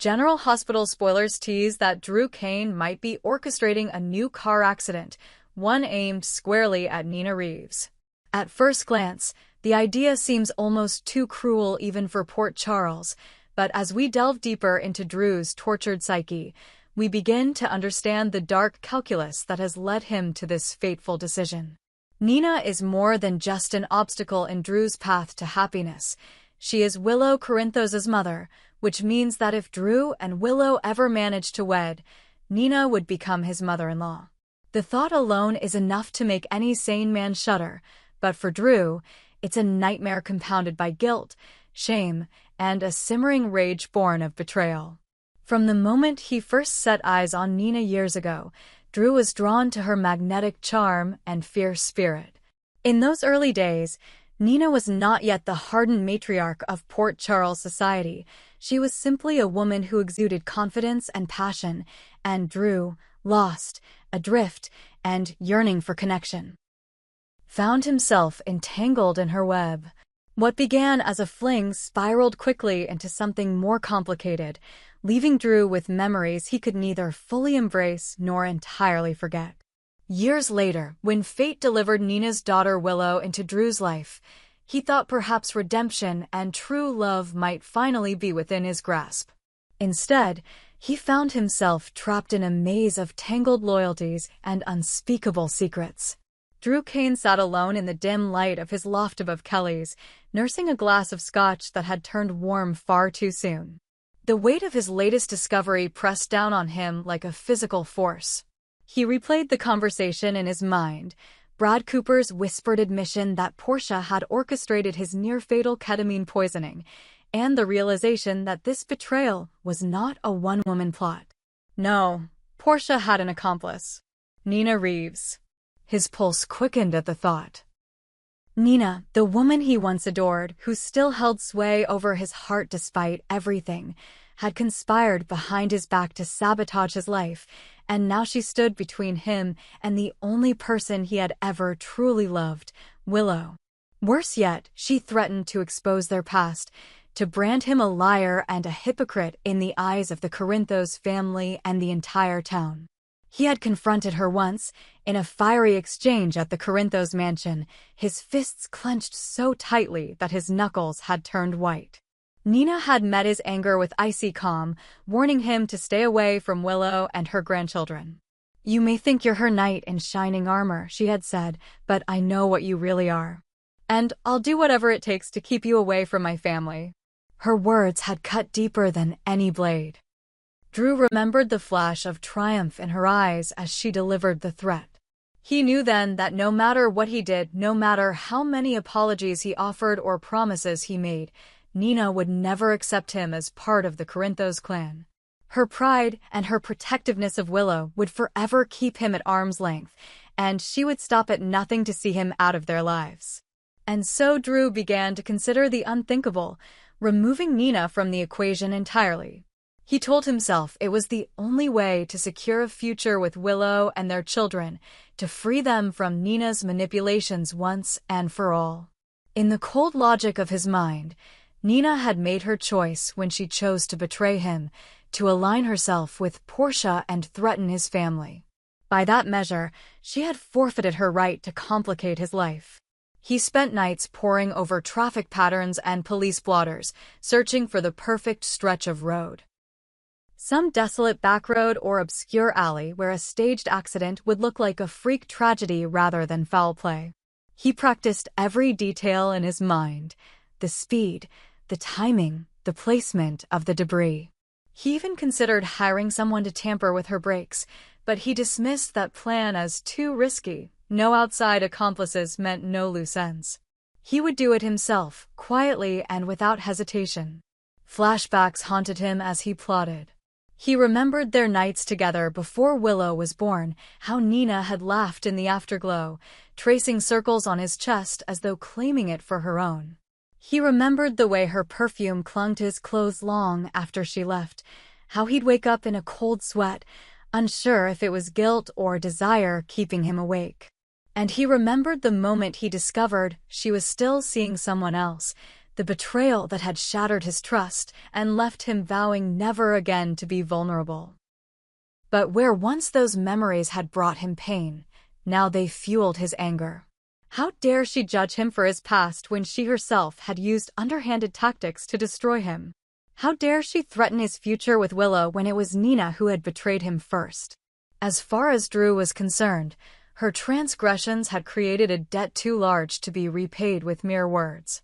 General Hospital spoilers tease that Drew Kane might be orchestrating a new car accident, one aimed squarely at Nina Reeves. At first glance, the idea seems almost too cruel even for Port Charles, but as we delve deeper into Drew's tortured psyche, we begin to understand the dark calculus that has led him to this fateful decision. Nina is more than just an obstacle in Drew's path to happiness. She is Willow Corinthos' mother, which means that if Drew and Willow ever managed to wed, Nina would become his mother-in-law. The thought alone is enough to make any sane man shudder, but for Drew, it's a nightmare compounded by guilt, shame, and a simmering rage born of betrayal. From the moment he first set eyes on Nina years ago, Drew was drawn to her magnetic charm and fierce spirit. In those early days, Nina was not yet the hardened matriarch of Port Charles society. She was simply a woman who exuded confidence and passion, and Drew, lost, adrift, and yearning for connection, found himself entangled in her web. What began as a fling spiraled quickly into something more complicated, leaving Drew with memories he could neither fully embrace nor entirely forget. Years later, when fate delivered Nina's daughter Willow into Drew's life, he thought perhaps redemption and true love might finally be within his grasp. Instead, he found himself trapped in a maze of tangled loyalties and unspeakable secrets. Drew Kane sat alone in the dim light of his loft above Kelly's, nursing a glass of scotch that had turned warm far too soon. The weight of his latest discovery pressed down on him like a physical force. He replayed the conversation in his mind, Brad Cooper's whispered admission that Portia had orchestrated his near-fatal ketamine poisoning, and the realization that this betrayal was not a one-woman plot. No, Portia had an accomplice. Nina Reeves. His pulse quickened at the thought. Nina, the woman he once adored, who still held sway over his heart despite everything, had conspired behind his back to sabotage his life, and now she stood between him and the only person he had ever truly loved, Willow. Worse yet, she threatened to expose their past, to brand him a liar and a hypocrite in the eyes of the Corinthos family and the entire town. He had confronted her once, in a fiery exchange at the Corinthos mansion, his fists clenched so tightly that his knuckles had turned white. Nina had met his anger with icy calm, warning him to stay away from Willow and her grandchildren. "You may think you're her knight in shining armor," she had said, "but I know what you really are. And I'll do whatever it takes to keep you away from my family." Her words had cut deeper than any blade. Drew remembered the flash of triumph in her eyes as she delivered the threat. He knew then that no matter what he did, no matter how many apologies he offered or promises he made, Nina would never accept him as part of the Corinthos clan. Her pride and her protectiveness of Willow would forever keep him at arm's length, and she would stop at nothing to see him out of their lives. And so Drew began to consider the unthinkable, removing Nina from the equation entirely. He told himself it was the only way to secure a future with Willow and their children, to free them from Nina's manipulations once and for all. In the cold logic of his mind, Nina had made her choice when she chose to betray him, to align herself with Portia and threaten his family. By that measure, she had forfeited her right to complicate his life. He spent nights poring over traffic patterns and police blotters, searching for the perfect stretch of road. Some desolate backroad or obscure alley where a staged accident would look like a freak tragedy rather than foul play. He practiced every detail in his mind, the speed, the timing, the placement of the debris. He even considered hiring someone to tamper with her brakes, but he dismissed that plan as too risky. No outside accomplices meant no loose ends. He would do it himself, quietly and without hesitation. Flashbacks haunted him as he plotted. He remembered their nights together before Willow was born, how Nina had laughed in the afterglow, tracing circles on his chest as though claiming it for her own. He remembered the way her perfume clung to his clothes long after she left, how he'd wake up in a cold sweat, unsure if it was guilt or desire keeping him awake. And he remembered the moment he discovered she was still seeing someone else, the betrayal that had shattered his trust and left him vowing never again to be vulnerable. But where once those memories had brought him pain, now they fueled his anger. How dare she judge him for his past when she herself had used underhanded tactics to destroy him? How dare she threaten his future with Willow when it was Nina who had betrayed him first? As far as Drew was concerned, her transgressions had created a debt too large to be repaid with mere words.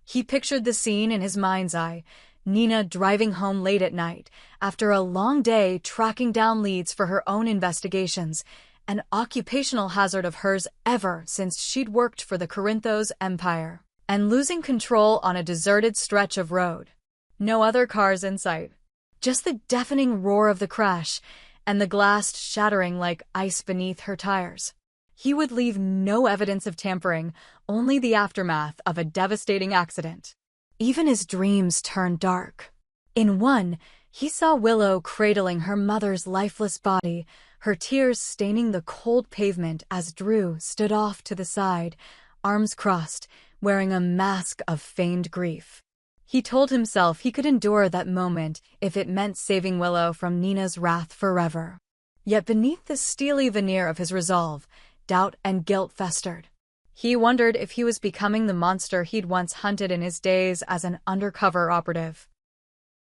He pictured the scene in his mind's eye, Nina driving home late at night, after a long day tracking down leads for her own investigations, an occupational hazard of hers ever since she'd worked for the Corinthos Empire, and losing control on a deserted stretch of road. No other cars in sight. Just the deafening roar of the crash, and the glass shattering like ice beneath her tires. He would leave no evidence of tampering, only the aftermath of a devastating accident. Even his dreams turned dark. In one, he saw Willow cradling her mother's lifeless body, her tears staining the cold pavement as Drew stood off to the side, arms crossed, wearing a mask of feigned grief. He told himself he could endure that moment if it meant saving Willow from Nina's wrath forever. Yet beneath the steely veneer of his resolve, doubt and guilt festered. He wondered if he was becoming the monster he'd once hunted in his days as an undercover operative.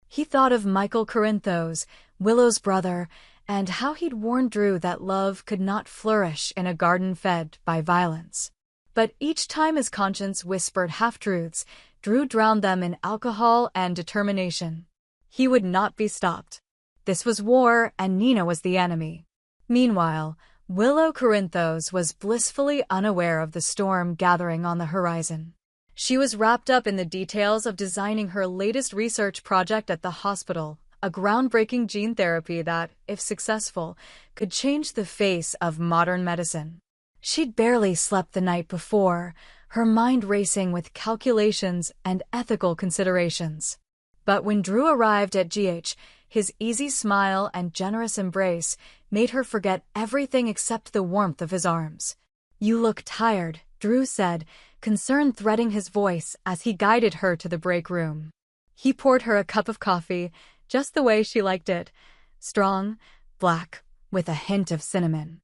He thought of Michael Corinthos, Willow's brother, and how he'd warned Drew that love could not flourish in a garden fed by violence. But each time his conscience whispered half-truths, Drew drowned them in alcohol and determination. He would not be stopped. This was war, and Nina was the enemy. Meanwhile, Willow Corinthos was blissfully unaware of the storm gathering on the horizon. She was wrapped up in the details of designing her latest research project at the hospital, a groundbreaking gene therapy that, if successful, could change the face of modern medicine. She'd barely slept the night before, her mind racing with calculations and ethical considerations. But when Drew arrived at GH, his easy smile and generous embrace made her forget everything except the warmth of his arms. "You look tired," Drew said, concern threading his voice as he guided her to the break room. He poured her a cup of coffee, just the way she liked it, strong, black, with a hint of cinnamon.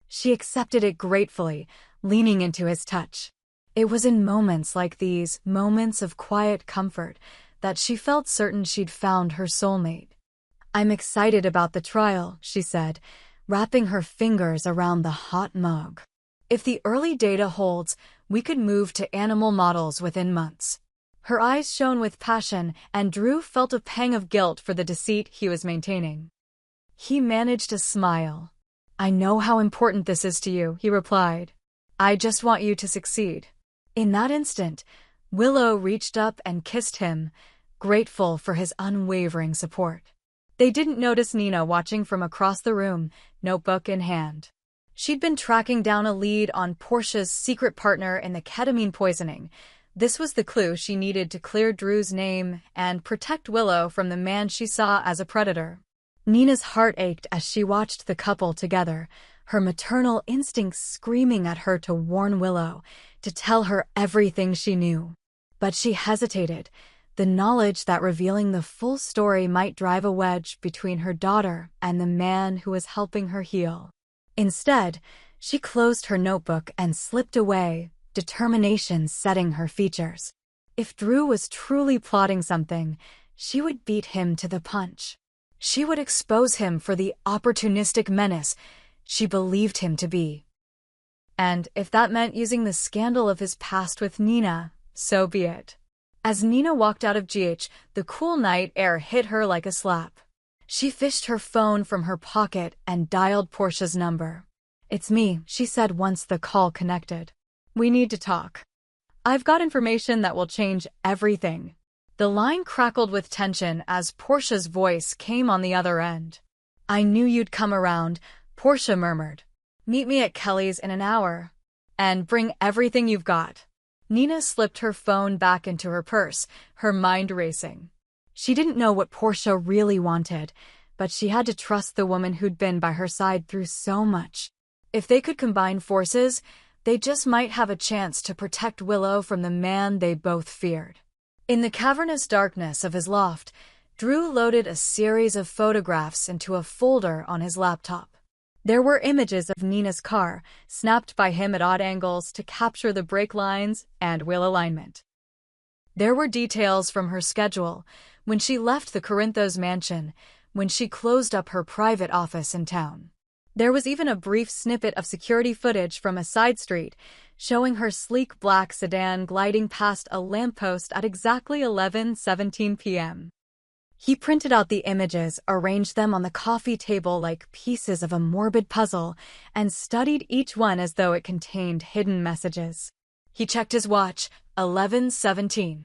She accepted it gratefully, leaning into his touch. It was in moments like these, moments of quiet comfort, that she felt certain she'd found her soulmate. "I'm excited about the trial," she said, wrapping her fingers around the hot mug. "If the early data holds, we could move to animal models within months." Her eyes shone with passion, and Drew felt a pang of guilt for the deceit he was maintaining. He managed a smile. "I know how important this is to you," he replied. "I just want you to succeed." In that instant, Willow reached up and kissed him, grateful for his unwavering support. They didn't notice Nina watching from across the room, notebook in hand. She'd been tracking down a lead on Portia's secret partner in the ketamine poisoning. This was the clue she needed to clear Drew's name and protect Willow from the man she saw as a predator. Nina's heart ached as she watched the couple together, her maternal instincts screaming at her to warn Willow, to tell her everything she knew. But she hesitated, the knowledge that revealing the full story might drive a wedge between her daughter and the man who was helping her heal. Instead, she closed her notebook and slipped away, determination setting her features. If Drew was truly plotting something, she would beat him to the punch. She would expose him for the opportunistic menace she believed him to be. And if that meant using the scandal of his past with Nina, so be it. As Nina walked out of GH, the cool night air hit her like a slap. She fished her phone from her pocket and dialed Portia's number. "It's me," she said once the call connected. "We need to talk. I've got information that will change everything." The line crackled with tension as Portia's voice came on the other end. "I knew you'd come around," Portia murmured. "Meet me at Kelly's in an hour. And bring everything you've got." Nina slipped her phone back into her purse, her mind racing. She didn't know what Portia really wanted, but she had to trust the woman who'd been by her side through so much. If they could combine forces, They just might have a chance to protect Willow from the man they both feared. In the cavernous darkness of his loft, Drew loaded a series of photographs into a folder on his laptop. There were images of Nina's car, snapped by him at odd angles to capture the brake lines and wheel alignment. There were details from her schedule, when she left the Corinthos mansion, when she closed up her private office in town. There was even a brief snippet of security footage from a side street, showing her sleek black sedan gliding past a lamppost at exactly 11:17 p.m. He printed out the images, arranged them on the coffee table like pieces of a morbid puzzle, and studied each one as though it contained hidden messages. He checked his watch, 11:17.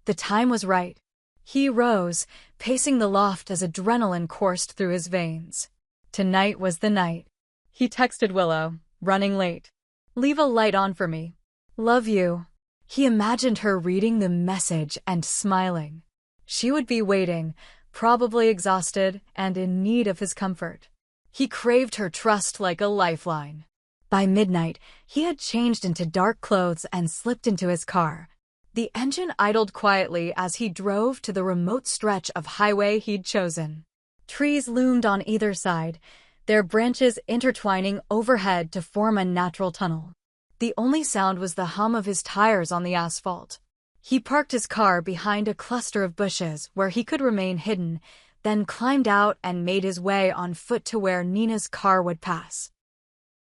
The time was right. He rose, pacing the loft as adrenaline coursed through his veins. Tonight was the night. He texted Willow, running late. "Leave a light on for me. Love you." He imagined her reading the message and smiling. She would be waiting, probably exhausted and in need of his comfort. He craved her trust like a lifeline. By midnight, he had changed into dark clothes and slipped into his car. The engine idled quietly as he drove to the remote stretch of highway he'd chosen. Trees loomed on either side, their branches intertwining overhead to form a natural tunnel. The only sound was the hum of his tires on the asphalt. He parked his car behind a cluster of bushes where he could remain hidden, then climbed out and made his way on foot to where Nina's car would pass.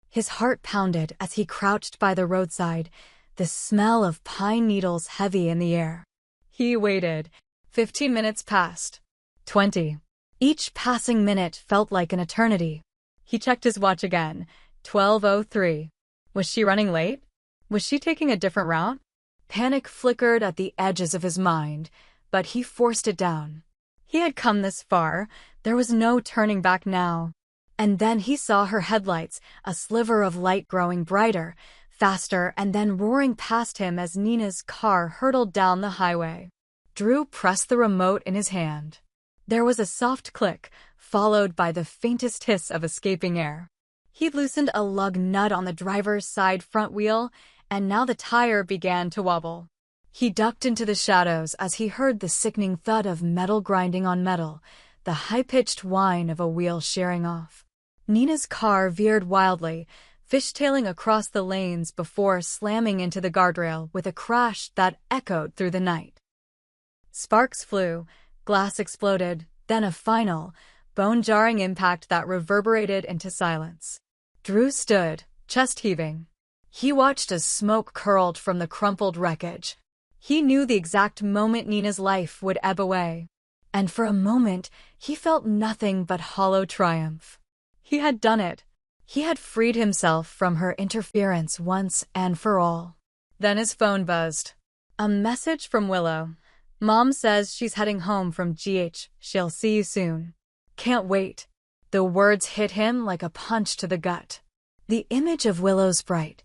His heart pounded as he crouched by the roadside, the smell of pine needles heavy in the air. He waited. 15 minutes passed. 20. Each passing minute felt like an eternity. He checked his watch again. 12:03. Was she running late? Was she taking a different route? Panic flickered at the edges of his mind, but he forced it down. He had come this far. There was no turning back now. And then he saw her headlights, a sliver of light growing brighter, faster, and then roaring past him as Nina's car hurtled down the highway. Drew pressed the remote in his hand. There was a soft click, followed by the faintest hiss of escaping air. He loosened a lug nut on the driver's side front wheel, and now the tire began to wobble. He ducked into the shadows as he heard the sickening thud of metal grinding on metal, the high-pitched whine of a wheel shearing off. Nina's car veered wildly, fishtailing across the lanes before slamming into the guardrail with a crash that echoed through the night. Sparks flew, glass exploded, then a final, bone-jarring impact that reverberated into silence. Drew stood, chest heaving. He watched as smoke curled from the crumpled wreckage. He knew the exact moment Nina's life would ebb away. And for a moment, he felt nothing but hollow triumph. He had done it. He had freed himself from her interference once and for all. Then his phone buzzed. A message from Willow. "Mom says she's heading home from GH. She'll see you soon. Can't wait." The words hit him like a punch to the gut. The image of Willow's bright,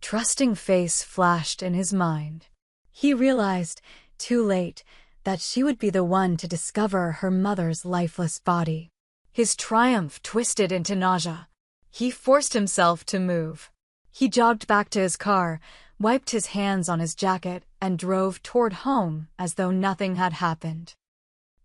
trusting face flashed in his mind. He realized, too late, that she would be the one to discover her mother's lifeless body. His triumph twisted into nausea. He forced himself to move. He jogged back to his car, wiped his hands on his jacket, and drove toward home as though nothing had happened.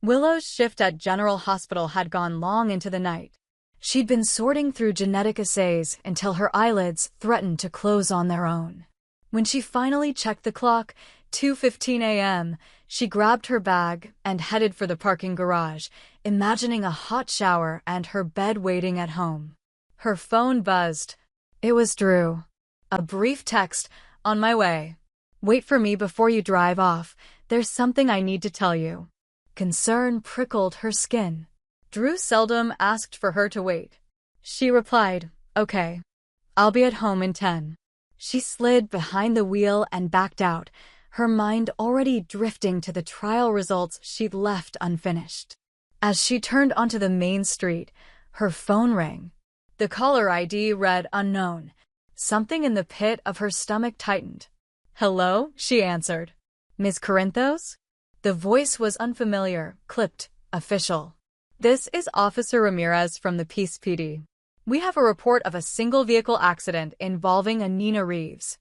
Willow's shift at General Hospital had gone long into the night. She'd been sorting through genetic assays until her eyelids threatened to close on their own. When she finally checked the clock, 2:15 a.m., she grabbed her bag and headed for the parking garage, imagining a hot shower and her bed waiting at home. Her phone buzzed. It was Drew. A brief text, "On my way. Wait for me before you drive off. There's something I need to tell you." Concern prickled her skin. Drew seldom asked for her to wait. She replied, "Okay. I'll be at home in 10. She slid behind the wheel and backed out, her mind already drifting to the trial results she'd left unfinished. As she turned onto the main street, her phone rang. The caller ID read unknown. Something in the pit of her stomach tightened. "Hello?" she answered. "Ms. Corinthos?" The voice was unfamiliar, clipped, official. "This is Officer Ramirez from the Peace PD. We have a report of a single vehicle accident involving a Nina Reeves.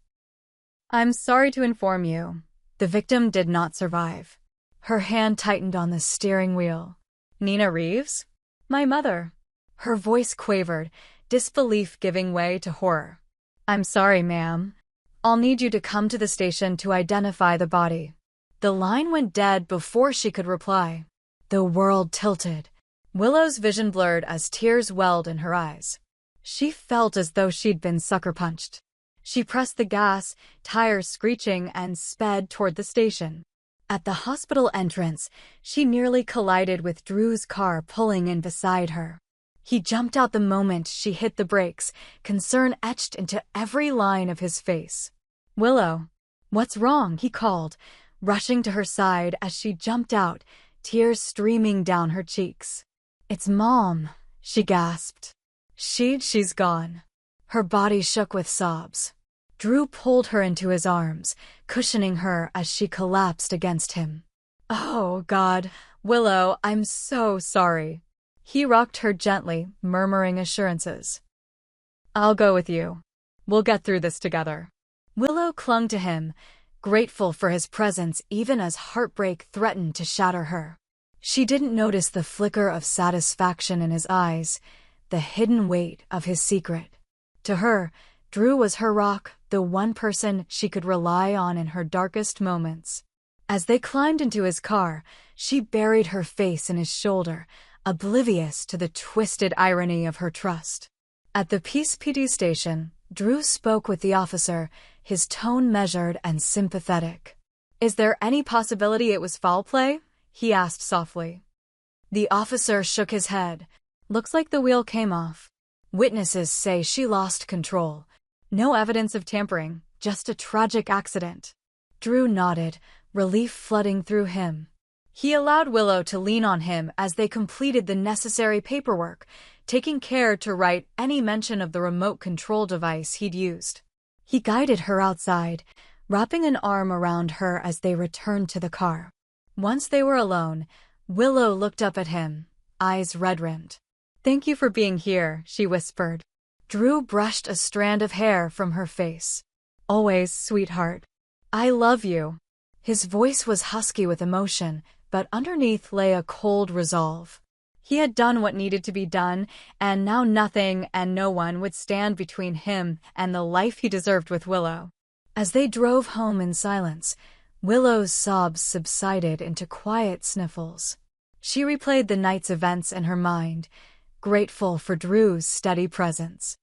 I'm sorry to inform you, the victim did not survive. Her hand tightened on the steering wheel. Nina Reeves? My mother. Her voice quavered, disbelief giving way to horror. I'm sorry, ma'am. I'll need you to come to the station to identify the body. The line went dead before she could reply. The world tilted. Willow's vision blurred as tears welled in her eyes. She felt as though she'd been sucker-punched. She pressed the gas, tires screeching, and sped toward the station. At the hospital entrance, she nearly collided with Drew's car pulling in beside her. He jumped out the moment she hit the brakes, concern etched into every line of his face. Willow, what's wrong? He called, rushing to her side as she jumped out, tears streaming down her cheeks. It's Mom, she gasped. She's gone. Her body shook with sobs. Drew pulled her into his arms, cushioning her as she collapsed against him. Oh, God, Willow, I'm so sorry. He rocked her gently, murmuring assurances. I'll go with you. We'll get through this together. Willow clung to him, grateful for his presence even as heartbreak threatened to shatter her. She didn't notice the flicker of satisfaction in his eyes, the hidden weight of his secret. To her, Drew was her rock, the one person she could rely on in her darkest moments. As they climbed into his car, she buried her face in his shoulder, oblivious to the twisted irony of her trust. At the Peace PD station, Drew spoke with the officer, his tone measured and sympathetic. Is there any possibility it was foul play? He asked softly. The officer shook his head. Looks like the wheel came off. Witnesses say she lost control. No evidence of tampering, just a tragic accident. Drew nodded, relief flooding through him. He allowed Willow to lean on him as they completed the necessary paperwork, taking care to write any mention of the remote control device he'd used. He guided her outside, wrapping an arm around her as they returned to the car. Once they were alone, Willow looked up at him, eyes red-rimmed. Thank you for being here, she whispered. Drew brushed a strand of hair from her face. Always, sweetheart. I love you. His voice was husky with emotion, but underneath lay a cold resolve. He had done what needed to be done, and now nothing and no one would stand between him and the life he deserved with Willow. As they drove home in silence, Willow's sobs subsided into quiet sniffles. She replayed the night's events in her mind, grateful for Drew's steady presence.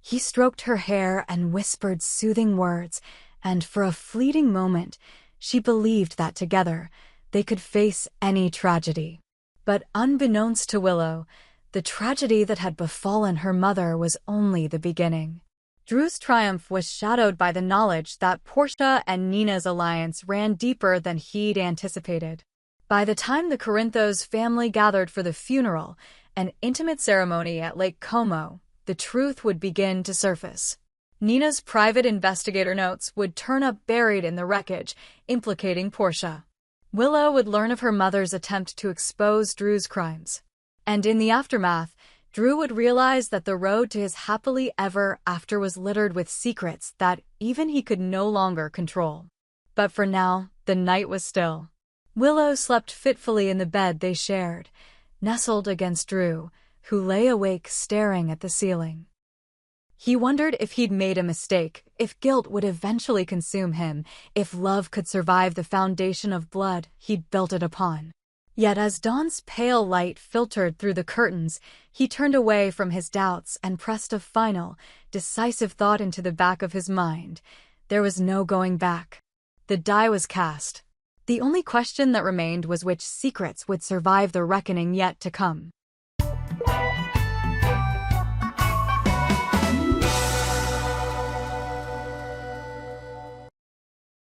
He stroked her hair and whispered soothing words, and for a fleeting moment, she believed that together, they could face any tragedy. But unbeknownst to Willow, the tragedy that had befallen her mother was only the beginning. Drew's triumph was shadowed by the knowledge that Portia and Nina's alliance ran deeper than he'd anticipated. By the time the Corinthos family gathered for the funeral, an intimate ceremony at Lake Como, the truth would begin to surface. Nina's private investigator notes would turn up buried in the wreckage, implicating Portia. Willow would learn of her mother's attempt to expose Drew's crimes. And in the aftermath, Drew would realize that the road to his happily ever after was littered with secrets that even he could no longer control. But for now, the night was still. Willow slept fitfully in the bed they shared, nestled against Drew, who lay awake staring at the ceiling. He wondered if he'd made a mistake, if guilt would eventually consume him, if love could survive the foundation of blood he'd built it upon. Yet as dawn's pale light filtered through the curtains, he turned away from his doubts and pressed a final, decisive thought into the back of his mind. There was no going back. The die was cast. The only question that remained was which secrets would survive the reckoning yet to come.